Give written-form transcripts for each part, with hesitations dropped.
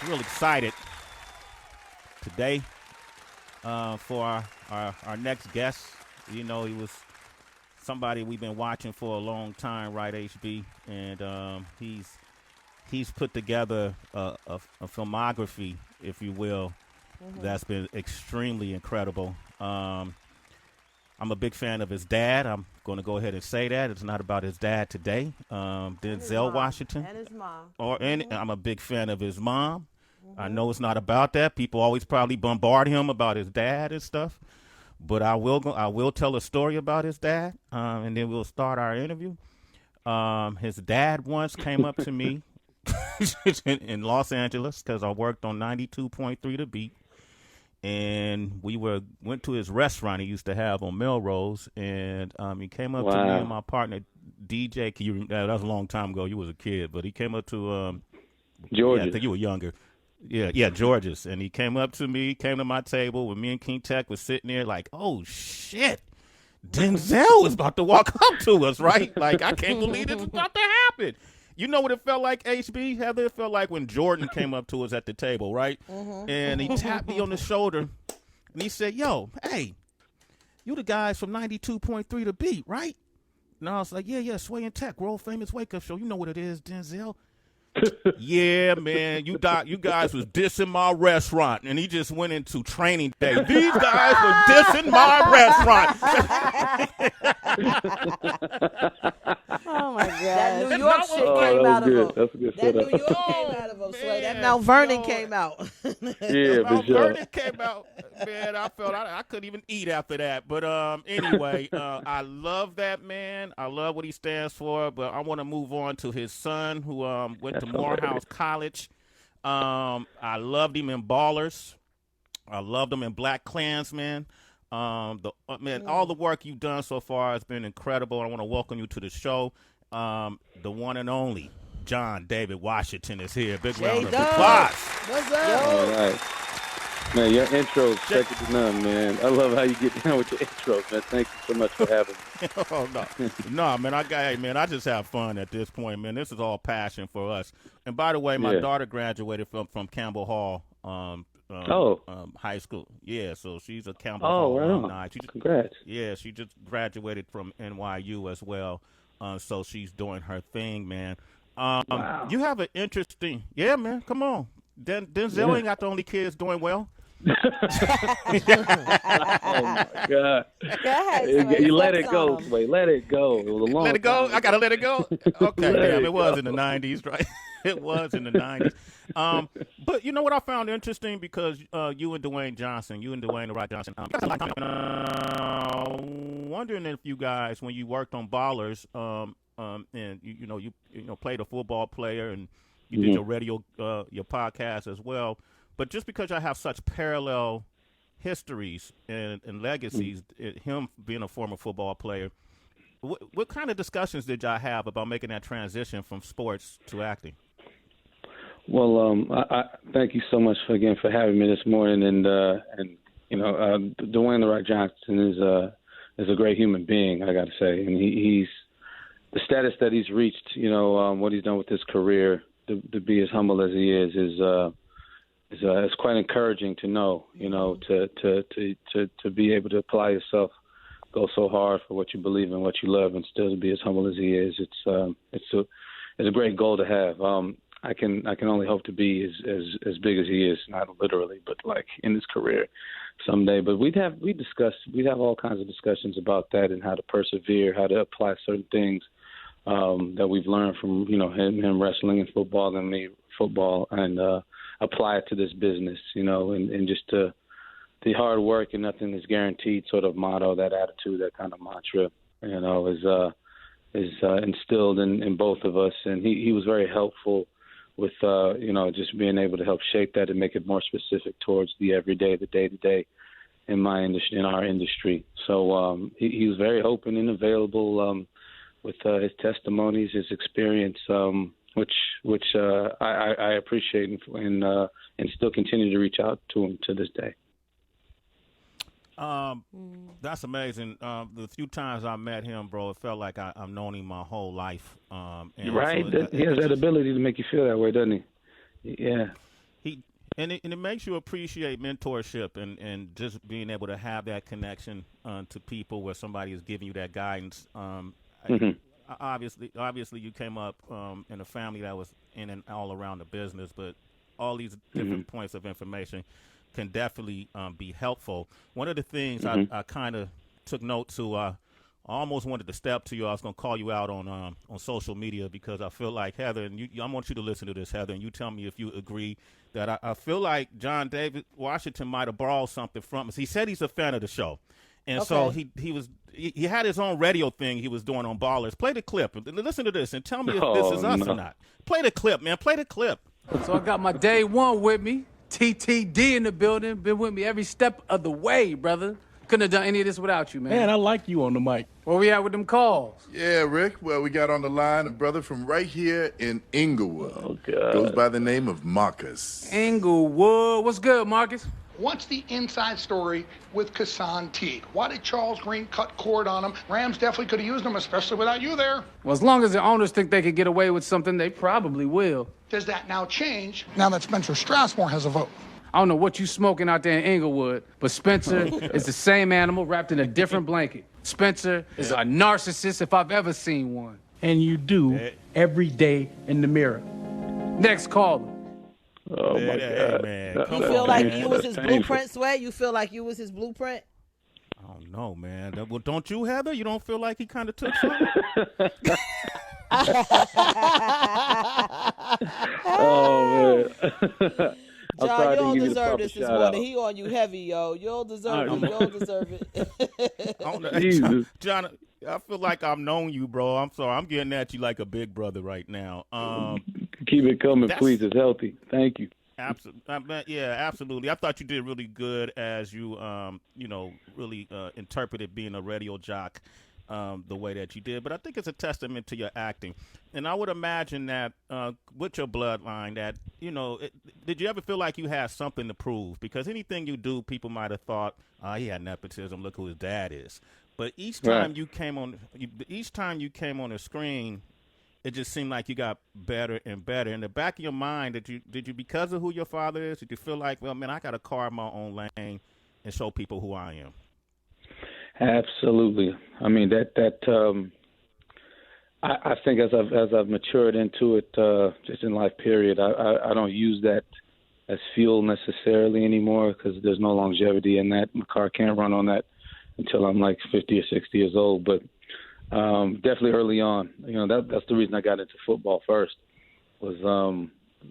real excited today for our next guest. You know, he was somebody we've been watching for a long time, right, HB? And he's put together a filmography, if you will, that's been extremely incredible. I'm a big fan of his dad. I'm going to go ahead and say that. It's not about his dad today. Denzel Washington. And his mom. I'm a big fan of his mom. I know it's not about that. People always probably bombard him about his dad and stuff. But I will tell a story about his dad, and then we'll start our interview. His dad once came up to me in Los Angeles because I worked on 92.3 The Beat. And we went to his restaurant he used to have on Melrose, and he came up to me and my partner DJ. That was a long time ago. You was a kid, but he came up to Georgia. Yeah, I think you were younger. Yeah, George's, and he came up to me, came to my table with me and King Tech was sitting there like, oh shit, Denzel is about to walk up to us, right? Like I can't believe this is about to happen. You know what it felt like, HB? Heather? It felt like when Jordan came up to us at the table, right? And he tapped me on the shoulder, and he said, yo, hey, you the guys from 92.3 The Beat, right? And I was like, yeah, Sway and Tech, world famous wake-up show. You know what it is, Denzel. Yeah, man, you guys was dissing my restaurant, and he just went into training day. These guys were dissing my restaurant. Oh my God! That New York shit came out of him. That's a good That New York came out of him. Sway. That Mount Vernon came out. Yeah, Mount Vernon came out. Man, I felt I couldn't even eat after that. But anyway, I love that man. I love what he stands for. But I want to move on to his son, who went to Morehouse College. I loved him in Ballers. I loved him in Black Klansman. All the work you've done so far has been incredible. I want to welcome you to the show. The one and only John David Washington is here. Big round of applause. What's up? All right. Man, your intro's second to none, man. I love how you get down with your intros, man. Thank you so much for having me. Oh, no, man. I just have fun at this point, man. This is all passion for us. And by the way, my daughter graduated from Campbell Hall high school. Yeah, so she's a Campbell Hall alumni. Congrats. Yeah, she just graduated from NYU as well. So she's doing her thing, man. Wow. You have an interesting, man. Come on, Denzel ain't got the only kids doing well. Oh my God! Go ahead, you let it go, Sway. Let it go. It was a long Let it go. time. I gotta let it go. Okay, Let it was in the '90s, right? It was in the '90s. But you know what I found interesting because you and Dwayne the Rock Johnson. Wondering if you guys, when you worked on Ballers, and you played a football player and you did your radio, your podcast as well. But just because I have such parallel histories and legacies, him being a former football player, what kind of discussions did y'all have about making that transition from sports to acting? Well, I thank you so much again for having me this morning, and Dwayne the Rock Johnson is a great human being, I got to say, and he's the status that he's reached. What he's done with his career to be as humble as he is it's quite encouraging to know. To be able to apply yourself, go so hard for what you believe in, what you love, and still to be as humble as he is. It's a great goal to have. I can only hope to be as big as he is, not literally, but like in his career someday. But we'd have all kinds of discussions about that and how to persevere, how to apply certain things that we've learned from him wrestling and football and me football, and apply it to this business, and just the hard work and nothing is guaranteed sort of motto, that attitude, that kind of mantra, is instilled in both of us. And he was very helpful with, just being able to help shape that and make it more specific towards the everyday, the day-to-day in my industry, in our industry. So he was very open and available with his testimonies, his experience, which I appreciate and still continue to reach out to him to this day. That's amazing. The few times I met him, bro, it felt like I've known him my whole life. Right? He has that ability to make you feel that way, doesn't he? Yeah. it makes you appreciate mentorship and just being able to have that connection to people where somebody is giving you that guidance. Obviously, you came up in a family that was in and all around the business, but all these different points of information can definitely be helpful. One of the things I kind of took note to, I almost wanted to step to you. I was going to call you out on social media because I feel like, Heather, and I want you to listen to this, Heather, and you tell me if you agree that I feel like John David Washington might have borrowed something from us. He said he's a fan of the show. And so he had his own radio thing he was doing on Ballers. Play the clip. Listen to this and tell me if this is us or not. Play the clip, man. Play the clip. So I got my day one with me. TTD in the building. Been with me every step of the way, brother. Couldn't have done any of this without you, man. Man, I like you on the mic. Where we at with them calls? Yeah, Rick. Well, we got on the line a brother from right here in Inglewood. Oh, God. Goes by the name of Marcus. Inglewood. What's good, Marcus? What's the inside story with Kassan Teague? Why did Charles Green cut cord on him? Rams definitely could have used him, especially without you there. Well, as long as the owners think they could get away with something, they probably will. Does that now change now that Spencer Strassmore has a vote? I don't know what you smoking out there in Inglewood, but Spencer is the same animal wrapped in a different blanket. Spencer is a narcissist if I've ever seen one. And you do every day in the mirror. Next caller. Oh, my God. Man. You feel like you was his blueprint, Sway? You feel like you was his blueprint? I don't know, man. Well, don't you, Heather? You don't feel like he kind of took something? Oh, man. John, you don't deserve this morning. He on you heavy, yo. You don't deserve it. You don't deserve it. Jesus. John, I feel like I've known you, bro. I'm sorry. I'm getting at you like a big brother right now. Keep it coming, please. It's healthy. Thank you. Absolutely. Yeah, absolutely. I thought you did really good as you, really interpreted being a radio jock the way that you did. But I think it's a testament to your acting. And I would imagine that with your bloodline that, did you ever feel like you had something to prove? Because anything you do, people might have thought, he had nepotism. Look who his dad is. But each time you came on the screen, it just seemed like you got better and better. In the back of your mind, did you because of who your father is, did you feel like, well, man, I got to carve my own lane and show people who I am? Absolutely. I mean I think as I've matured into it, just in life period, I don't use that as fuel necessarily anymore because there's no longevity in that. My car can't run on that until I'm like 50 or 60 years old. But definitely early on, that's the reason I got into football first. Was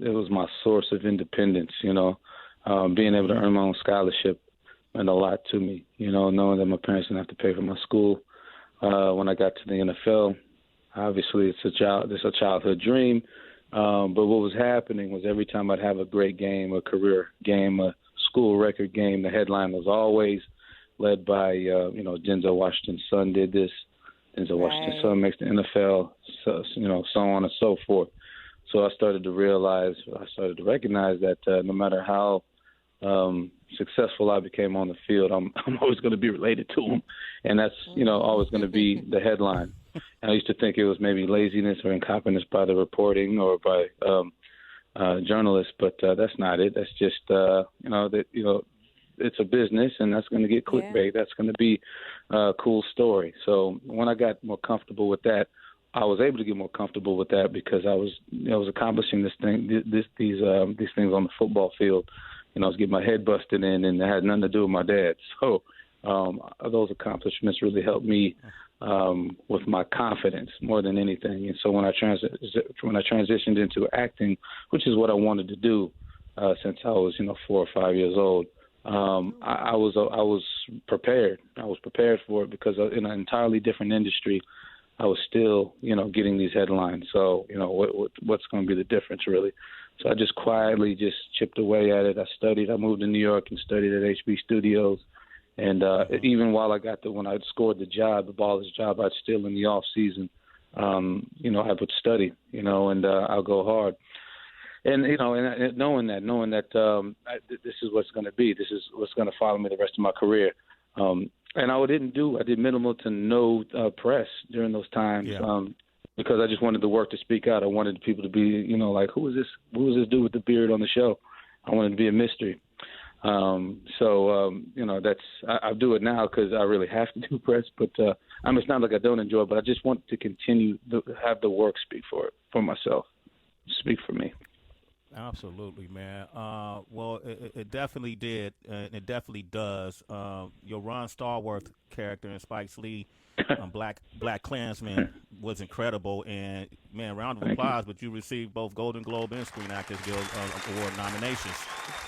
it was my source of independence. Being able to earn my own scholarship meant a lot to me. Knowing that my parents didn't have to pay for my school. When I got to the NFL, obviously it's a childhood dream. But what was happening was every time I'd have a great game, a career game, a school record game, the headline was always led by Denzel Washington's son did this. Denzel Washington's son makes the NFL, so on and so forth. So I started to recognize that no matter how successful I became on the field, I'm always going to be related to him, and that's always going to be the headline. And I used to think it was maybe laziness or incompetence by the reporting or by journalists, but that's not it. That's just it's a business, and that's going to get clickbait. That's going to be a cool story. So when I got more comfortable with that, I was able to get more comfortable with that because I was accomplishing these things on the football field. I was getting my head busted in, and it had nothing to do with my dad. So those accomplishments really helped me with my confidence more than anything. And so when I transitioned into acting, which is what I wanted to do since I was 4 or 5 years old, I was prepared. I was prepared for it because in an entirely different industry, I was still getting these headlines. So what's going to be the difference really? So I just quietly just chipped away at it. I studied. I moved to New York and studied at HB Studios. And even while when I scored the Ballers job, I'd still in the off season, I would study, and I'll go hard. And and knowing that this is what's going to be. This is what's going to follow me the rest of my career. And I did minimal to no press during those times because I just wanted the work to speak out. I wanted people to be, like, who is this dude with the beard on the show? I wanted to be a mystery. That's I do it now because I really have to do press. But it's not like I don't enjoy it, but I just want to continue to have the work speak for myself, speak for me. Absolutely, man. Well, it definitely did, and it definitely does. Your Ron Stallworth character in Spike Lee, Black Klansman, was incredible. And man, round of applause. But you received both Golden Globe and Screen Actors Guild Award nominations.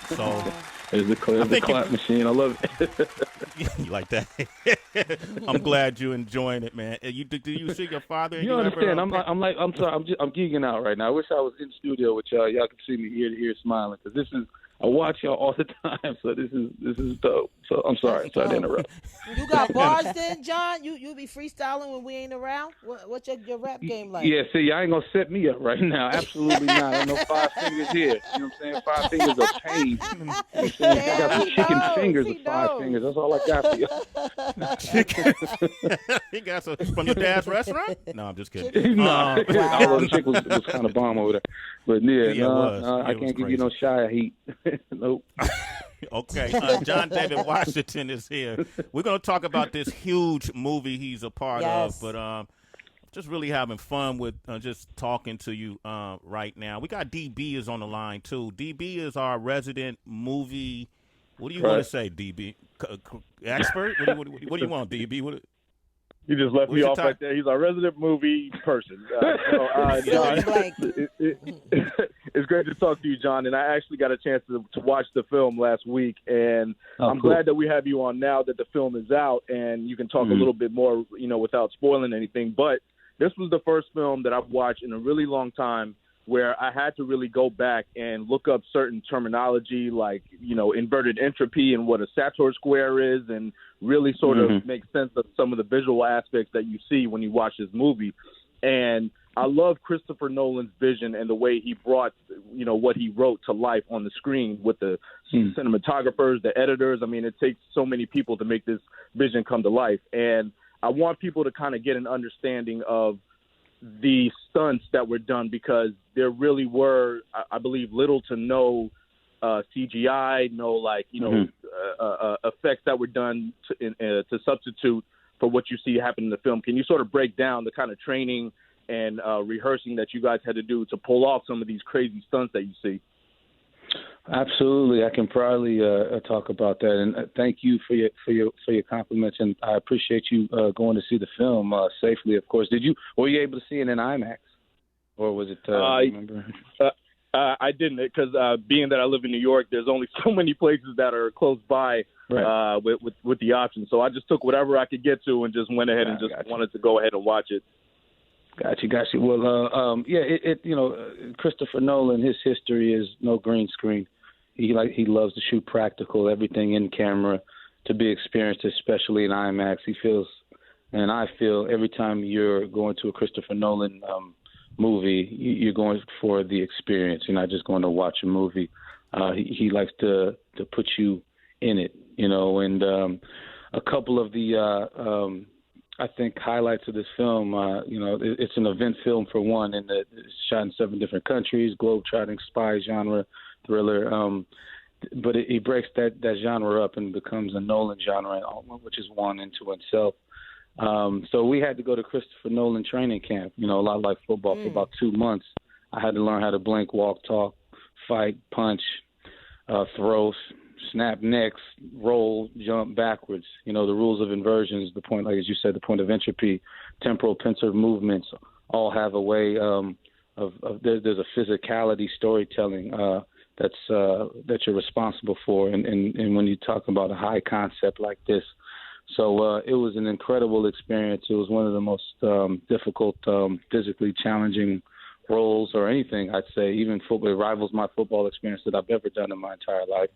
So there's the clap machine. I love it. You like that? I'm glad you're enjoying it, man. Do you see your father? You understand? I'm sorry. I'm geeking out right now. I wish I was in studio with y'all. Y'all could see me ear to ear smiling because I watch y'all all the time. So this is dope. So I'm sorry to interrupt. You got bars then, John? You be freestyling when we ain't around? What's your rap game like? Yeah, see, y'all ain't gonna set me up right now. Absolutely not. I know 5 fingers here. You know what I'm saying? 5 fingers of pain. You know what I'm saying? I got some chicken fingers of 5 fingers. That's all I got for you. Chicken. He got some from your dad's restaurant? No, I'm just kidding. Wow. Although the chicken was kind of bomb over there. But I can't give you no shy of heat. Nope. Okay, John David Washington is here. We're going to talk about this huge movie he's a part of, but just really having fun with just talking to you right now. We got DB is on the line, too. DB is our resident movie, what do you want to say, DB? Expert? What do you want, DB? You just left me off right there. He's our resident movie person. John, it's great to talk to you, John. And I actually got a chance to watch the film last week, and I'm glad that we have you on now that the film is out, and you can talk a little bit more, without spoiling anything. But this was the first film that I've watched in a really long time where I had to really go back and look up certain terminology like, inverted entropy and what a Sator square is, and really sort of make sense of some of the visual aspects that you see when you watch this movie. And I love Christopher Nolan's vision and the way he brought, what he wrote to life on the screen with the cinematographers, the editors. I mean, it takes so many people to make this vision come to life. And I want people to kind of get an understanding of the stunts that were done, because there really were, I believe, little to no CGI, no effects that were done to substitute for what you see happen in the film. Can you sort of break down the kind of training and rehearsing that you guys had to do to pull off some of these crazy stunts that you see? Absolutely, I can proudly talk about that, and thank you for your compliments, and I appreciate you going to see the film safely. Of course, were you able to see it in IMAX, or was it? Remember? I didn't, because being that I live in New York, there's only so many places that are close by with the option. So I just took whatever I could get to and just went ahead and wanted to go ahead and watch it. Got you. Well, Christopher Nolan, his history is no green screen. He loves to shoot practical, everything in camera to be experienced, especially in IMAX. He feels, and I feel, every time you're going to a Christopher Nolan movie, you're going for the experience. You're not just going to watch a movie. He likes to put you in it, and a couple of the I think highlights of this film, it's an event film for one, and it's shot in 7 different countries, globe-trotting, spy genre, thriller. But he breaks that genre up and becomes a Nolan genre, which is one into itself. So we had to go to Christopher Nolan training camp, a lot like football, for about 2 months. I had to learn how to blink, walk, talk, fight, punch, throw, snap necks, roll, jump backwards. The rules of inversions, the point, like as you said, the point of entropy, temporal pincer movements, all have a way there's a physicality storytelling that you're responsible for. And when you talk about a high concept like this, so it was an incredible experience. It was one of the most difficult, physically challenging roles or anything, I'd say. Even football, it rivals my football experience that I've ever done in my entire life.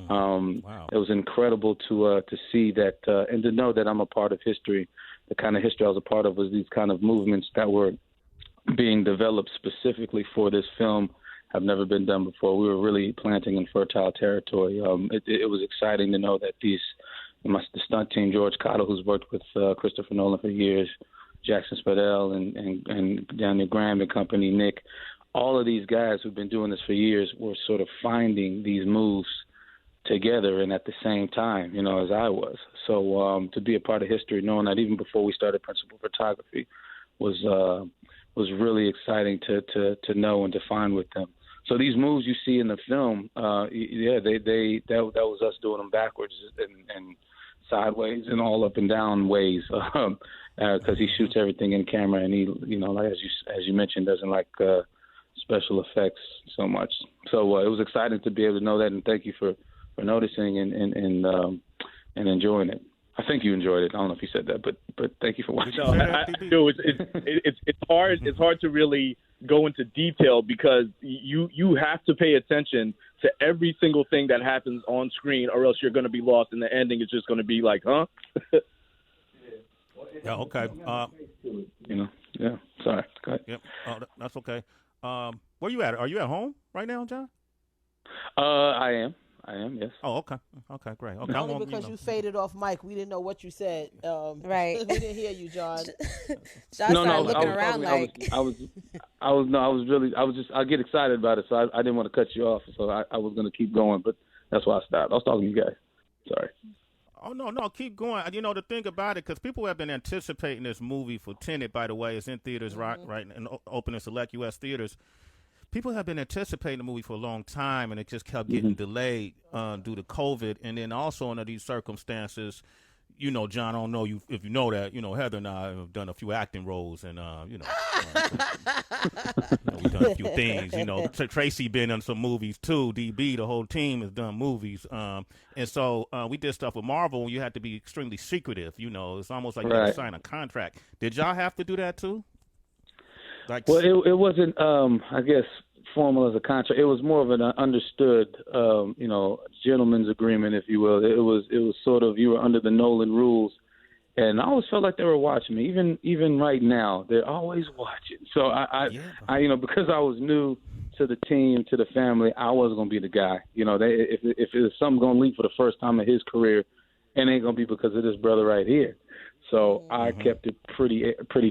Wow. It was incredible to see that and to know that I'm a part of history. The kind of history I was a part of was these kind of movements that were being developed specifically for this film have never been done before. We were really planting in fertile territory. It was exciting to know that the stunt team, George Cottle, who's worked with Christopher Nolan for years, Jackson Spadell and Daniel Graham and company, Nick, all of these guys who've been doing this for years were sort of finding these moves together and at the same time, as I was. So to be a part of history, knowing that even before we started principal photography, was really exciting to know and to find with them. So these moves you see in the film, that was us doing them backwards and sideways and all up and down ways, because he shoots everything in camera, and he, as you mentioned, doesn't like special effects so much. So it was exciting to be able to know that, and thank you for noticing and enjoying it. I think you enjoyed it. I don't know if you said that, but thank you for watching. No, I do. It's hard. It's hard to really go into detail because you have to pay attention to every single thing that happens on screen, or else you're going to be lost, and the ending is just going to be like, huh? Yeah. Okay. Yeah. Sorry. Go ahead. Yep. That's okay. Where you at? Are you at home right now, John? I am, yes. Oh, okay. Okay, great. Okay, Only because you faded off mic, we didn't know what you said. Right. We didn't hear you, John. John started looking around I get excited about it, so I didn't want to cut you off, so I was going to keep going, but that's why I stopped. I was talking to you guys. Sorry. Oh, no, keep going. The thing about it, because people have been anticipating this movie for Tenet, by the way. It's in theaters right, and opening select U.S. theaters. People have been anticipating the movie for a long time, and it just kept getting delayed due to COVID. And then also under these circumstances, John, I don't know if you know that, Heather and I have done a few acting roles, and, we've done a few things. Tracy been in some movies, too. DB, the whole team has done movies. And so we did stuff with Marvel, and you had to be extremely secretive. It's almost like you had to sign a contract. Did y'all have to do that, too? Well, it wasn't, I guess, formal as a contract. It was more of an understood, gentleman's agreement, if you will. It was sort of, you were under the Nolan rules, and I always felt like they were watching me. Even right now, they're always watching. So I because I was new to the team, to the family, I wasn't gonna be the guy. If it was something gonna leak for the first time in his career, it ain't gonna be because of this brother right here. So I kept it pretty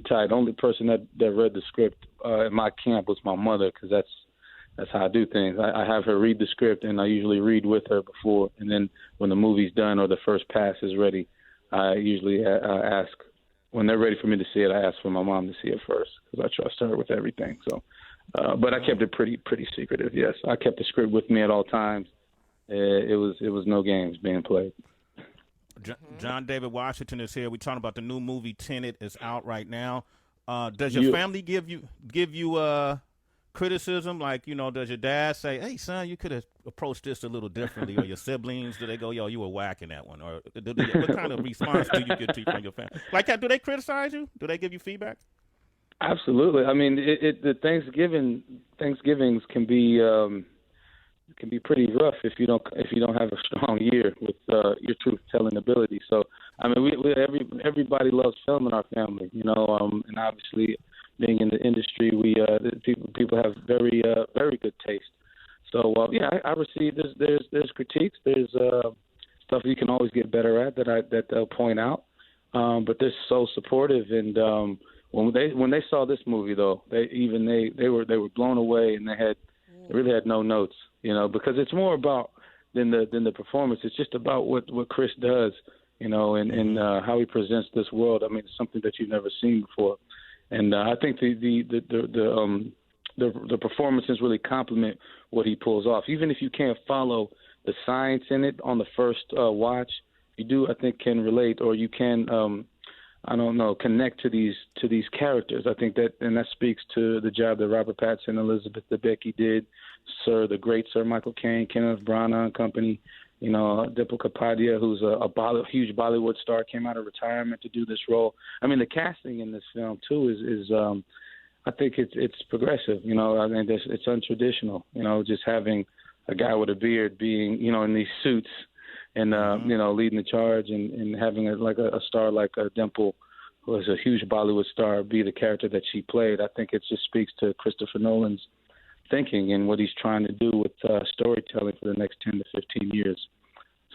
tight. The only person that read the script in my camp was my mother, because that's how I do things. I have her read the script, and I usually read with her before. And then when the movie's done or the first pass is ready, I usually ask, when they're ready for me to see it, I ask for my mom to see it first, because I trust her with everything. So, but I kept it pretty secretive. Yes, I kept the script with me at all times. It was no games being played. John David Washington is here. We're talking about the new movie Tenet is out right now. Does your family give you criticism? Like, does your dad say, "Hey, son, you could have approached this a little differently," or your siblings, do they go, "Yo, you were whacking that one"? Or what kind of response do you get from your family? Like that, do they criticize you? Do they give you feedback? Absolutely. I mean, the Thanksgivings can be pretty rough if you don't have a strong year with your truth telling ability. So I mean, everybody loves film in our family, and obviously being in the industry, people have very good taste. So I receive there's critiques, there's stuff you can always get better at that they'll point out, but they're so supportive. And when they saw this movie, though, they were blown away, and they really had no notes. Because it's more about than the performance. It's just about what Chris does, and how he presents this world. I mean, it's something that you've never seen before, and I think the performances really complement what he pulls off. Even if you can't follow the science in it on the first watch, you do, I think, can relate, or you can connect to these characters. I think that speaks to the job that Robert Pattinson and Elizabeth Debicki did, the great Sir Michael Caine, Kenneth Branagh and company, Deepika Kapadia, who's a huge Bollywood star, came out of retirement to do this role. I mean, the casting in this film too is I think it's progressive. I mean, it's untraditional. Just having a guy with a beard being, in these suits and leading the charge, and having a star like Dimple, who is a huge Bollywood star, be the character that she played. I think it just speaks to Christopher Nolan's thinking and what he's trying to do with storytelling for the next 10 to 15 years.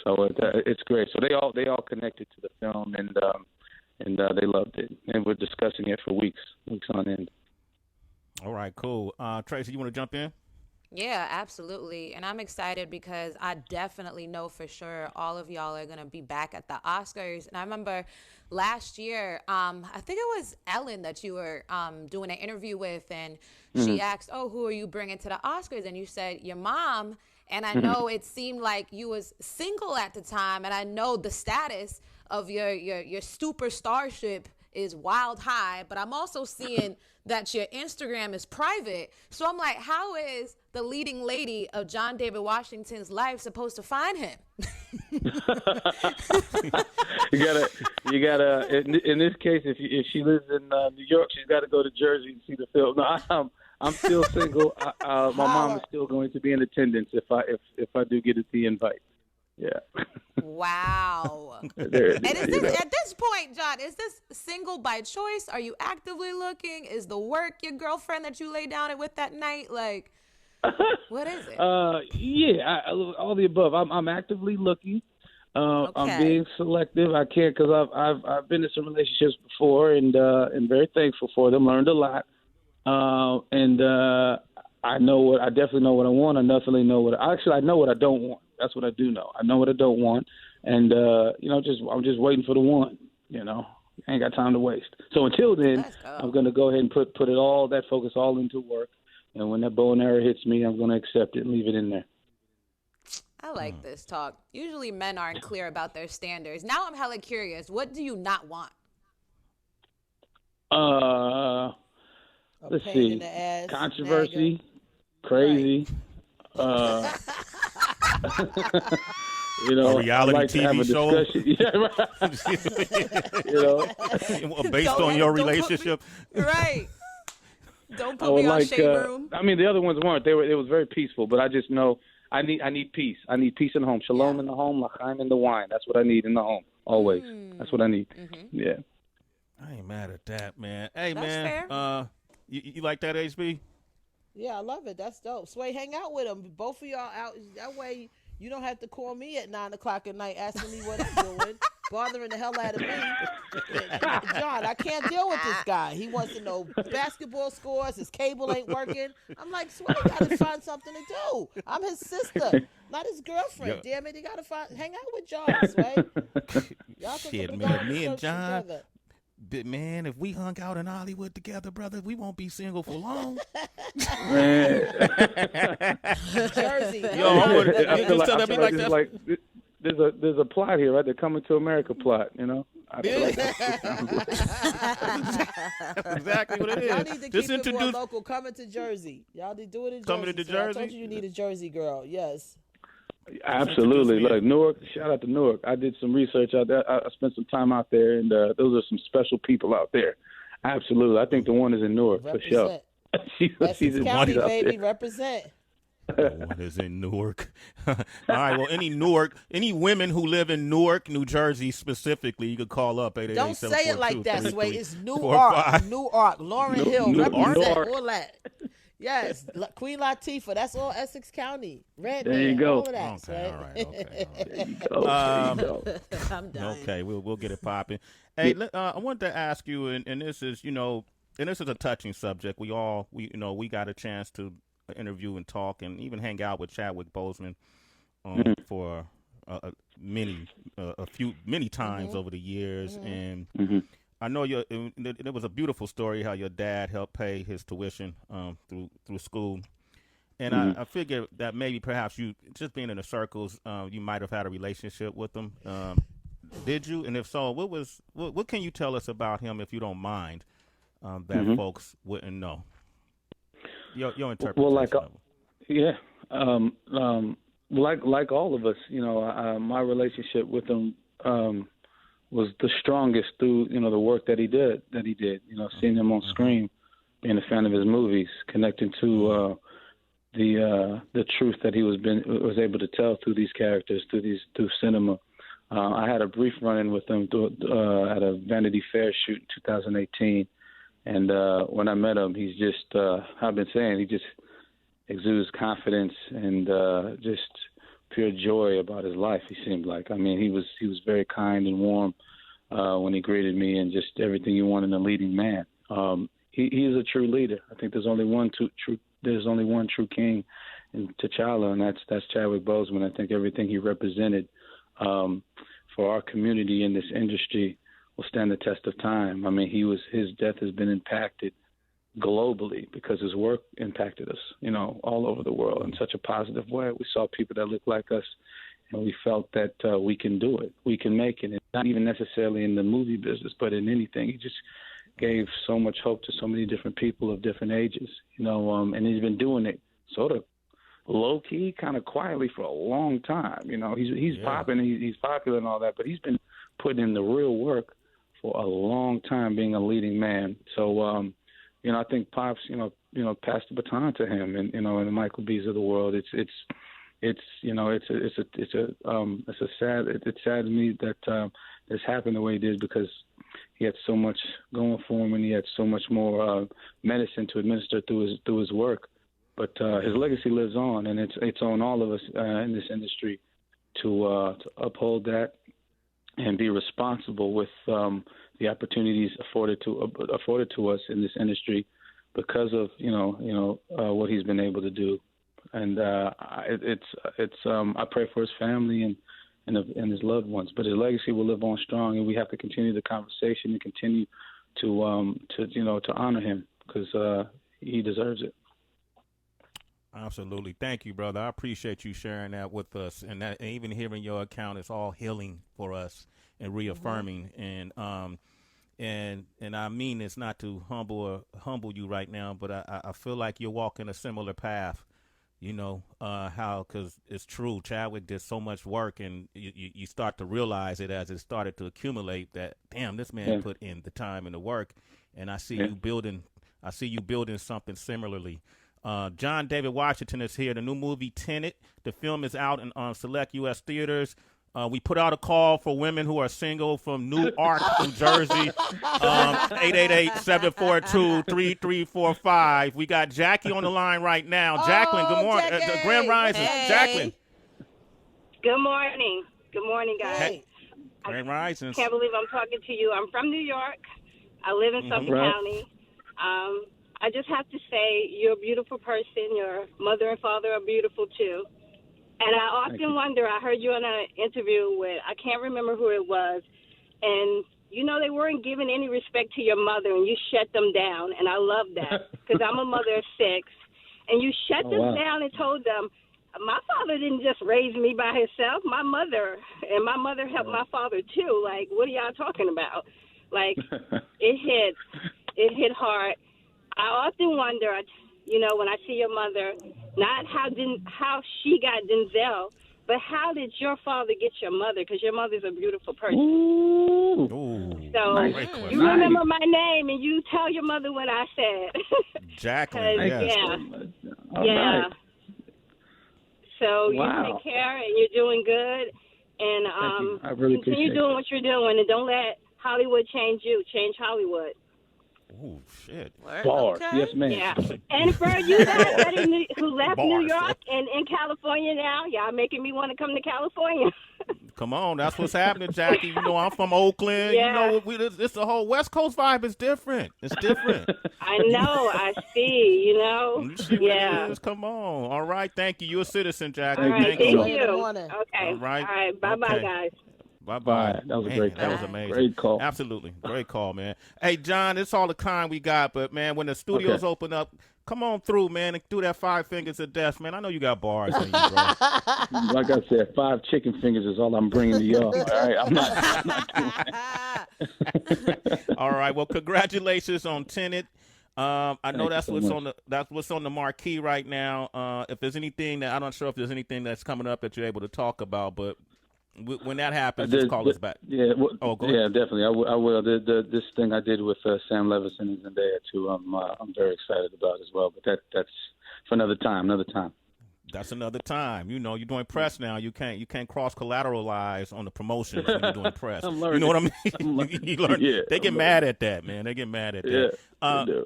So it's great. So they all connected to the film, and they loved it, and we're discussing it for weeks on end. All right, cool. Tracy, you want to jump in? Yeah, absolutely. And I'm excited because I definitely know for sure all of y'all are going to be back at the Oscars. And I remember last year, I think it was Ellen that you were doing an interview with, and she asked, oh, who are you bringing to the Oscars? And you said your mom. And I know it seemed like you was single at the time, and I know the status of your superstarship is wild high, but I'm also seeing that your Instagram is private. So I'm like, how is the leading lady of John David Washington's life supposed to find him? you gotta. In this case, if she lives in New York, she's got to go to Jersey and see the film. No, I'm still single. My mom is still going to be in attendance if I do get the invite. Yeah. Wow. And is this, at this point, John, is this single by choice? Are you actively looking? Is the work your girlfriend that you lay down with that night? Like, what is it? Yeah, all the above. I'm actively looking. Okay. I'm being selective. I can't because I've been in some relationships before and very thankful for them. Learned a lot. I definitely know what I want. I definitely know I know what I don't want. That's what I do know. I know what I don't want. And, I'm just waiting for the one, I ain't got time to waste. So until then, I'm going to go ahead and put it all, that focus all into work. And when that bow and arrow hits me, I'm going to accept it and leave it in there. I like this talk. Usually men aren't clear about their standards. Now I'm hella curious. What do you not want? Let's see. Controversy, crazy. Right. A reality TV show. Yeah, right. Based on your relationship. Right. Don't put me on Shade Room. I mean, the other ones weren't. It was very peaceful, but I just know I need peace. I need peace in the home. Shalom in the home, l'chaim in the wine. That's what I need in the home, always. That's what I need. Mm-hmm. Yeah. I ain't mad at that, man. Hey, That's fair. You like that, HB? Yeah, I love it. That's dope. Sway, hang out with them. Both of y'all out. That way you don't have to call me at 9 o'clock at night asking me what I'm doing, bothering the hell out of me. John, I can't deal with this guy. He wants to know basketball scores. His cable ain't working. I'm like, Sway, you got to find something to do. I'm his sister, not his girlfriend. Yeah. Damn it, you got to hang out with John, Sway. Y'all Shit, man, me and John. Together. Man, if we hung out in Hollywood together, brother, we won't be single for long. Man. Jersey. Yo, I feel like there's a plot here, right? The Coming to America plot, I feel like that's exactly what it is. Y'all need to keep it more local. Coming to Jersey. Y'all need to do it in Jersey. Coming to Jersey? I told you need a Jersey girl. Yes. Absolutely. Look, Newark, shout out to Newark. I did some research out there. I spent some time out there, and those are some special people out there. Absolutely. I think the one is in Newark, represent. For sure. She's in County, baby. Represent. The one is in Newark. All right, well, any women who live in Newark, New Jersey specifically, you could call up 888-742-3345. Don't say it like that, Sway. It's Newark, Lauren Hill, represent all that. Yes, Queen Latifah. That's all Essex County. Redman, there you go. All of that, okay, all right. There you go. I'm done. Okay, we'll get it popping. Hey, I wanted to ask you, and this is a touching subject. We got a chance to interview and talk and even hang out with Chadwick Boseman for many times over the years, and. I know it was a beautiful story how your dad helped pay his tuition through school, and I figured that maybe perhaps you just being in the circles, you might have had a relationship with him. Did you? And if so, what can you tell us about him, if you don't mind, that folks wouldn't know? Your interpretation. Like all of us, my relationship with him. Was the strongest through the work that he did. Seeing him on screen, being a fan of his movies, connecting to the truth that he was able to tell through these characters, through cinema. I had a brief run-in with him at a Vanity Fair shoot in 2018, and when I met him, he's just I've been saying he just exudes confidence and just pure joy about his life. He seemed like. I mean, he was very kind and warm when he greeted me, and just everything you want in a leading man. He is a true leader. I think there's only one true there's only one true king in T'Challa, and that's Chadwick Boseman. I think everything he represented for our community in this industry will stand the test of time. I mean, his death has been impacted globally because his work impacted us, all over the world in such a positive way. We saw people that looked like us, and we felt that we can do it. We can make it. And not even necessarily in the movie business, but in anything. He just gave so much hope to so many different people of different ages, and he's been doing it sort of low-key, kind of quietly for a long time. He's popping, he's popular and all that, but he's been putting in the real work for a long time being a leading man. So, I think Pops, passed the baton to him, and and the Michael B's of the world. It saddens me that this happened the way it did, because he had so much going for him, and he had so much more medicine to administer through his work. But his legacy lives on, and it's on all of us in this industry to uphold that and be responsible with the opportunities afforded to us in this industry because of what he's been able to do. And I pray for his family and his loved ones. But his legacy will live on strong, and we have to continue the conversation and continue to honor him, because he deserves it. Absolutely. Thank you, brother. I appreciate you sharing that with us, and even hearing your account is all healing for us and reaffirming. And I mean this not to humble you right now, but I feel like you're walking a similar path. Because it's true. Chadwick did so much work, and you start to realize it as it started to accumulate that, damn, this man put in the time and the work, and I see you building something similarly. John David Washington is here. The new movie Tenet. The film is out in select U.S. theaters. We put out a call for women who are single from Newark, New Jersey. 888-742-3345. We got Jackie on the line right now. Jacqueline, good morning. Grand Rising. Hey. Jacqueline. Good morning. Good morning, guys. Hey. Grand Rising. Can't believe I'm talking to you. I'm from New York. I live in Suffolk County. I just have to say, you're a beautiful person. Your mother and father are beautiful, too. And I often wonder, I heard you on an interview with, I can't remember who it was, and, they weren't giving any respect to your mother, and you shut them down, and I love that, because I'm a mother of 6, and you shut them down and told them, my father didn't just raise me by himself, my mother helped my father, too. Like, what are y'all talking about? Like, it hit hard. I often wonder, when I see your mother, not how she got Denzel, but how did your father get your mother? Because your mother's a beautiful person. Ooh. So you remember my name, and you tell your mother what I said. Jacqueline, yes. Yeah. Right. So you take care, and you're doing good. And I really continue doing what you're doing, and don't let Hollywood change you. Change Hollywood. Oh, shit. Bars. Okay. Yes, ma'am. Yeah. And for you guys who left New York and in California now, y'all making me want to come to California. Come on. That's what's happening, Jackie. I'm from Oakland. Yeah. It's the whole West Coast vibe is different. It's different. I know. I see. You see what it is? Come on. All right. Thank you. You're a citizen, Jackie. All right. Thank you. Okay. All right. Bye-bye, guys. Bye-bye. That was a great call. That was amazing. Great call. Absolutely. Great call, man. Hey, John, it's all the time we got, but, man, when the studios open up, come on through, man, and do that 5 fingers of death, man. I know you got bars in you, bro. Like I said, 5 chicken fingers is all I'm bringing to y'all. All right? I'm not doing that. All right. Well, congratulations on Tenet. I know that's what's on the marquee right now. If there's anything I'm not sure if there's anything that's coming up that you're able to talk about, but when that happens, just call us back. Yeah. Go ahead. Definitely. I will. This thing I did with Sam Levinson and Zendaya too. I'm very excited about as well. But that's for another time. That's another time. You're doing press now. You can't cross collateralize on the promotions when you're doing press. You know what I mean? You learn. Yeah, they get mad at that, man. They get mad at that.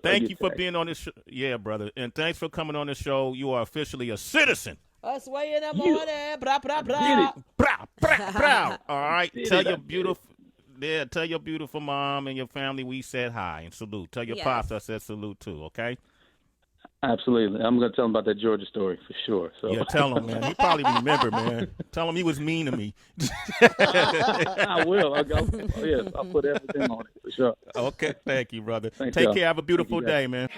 Thank you for being on this show. Yeah, brother. And thanks for coming on the show. You are officially a citizen. Us way in the morning. Bra, bra, bra. Bra, bra, bra. All right. Tell your beautiful mom and your family we said hi and salute. Tell your pops I said salute too, okay? Absolutely. I'm going to tell him about that Georgia story for sure. So. Yeah, tell him, man. He probably remember, man. Tell him he was mean to me. I will. I'll put everything on it for sure. Okay, thank you, brother. Thanks, Take y'all. care. Have a beautiful day, man.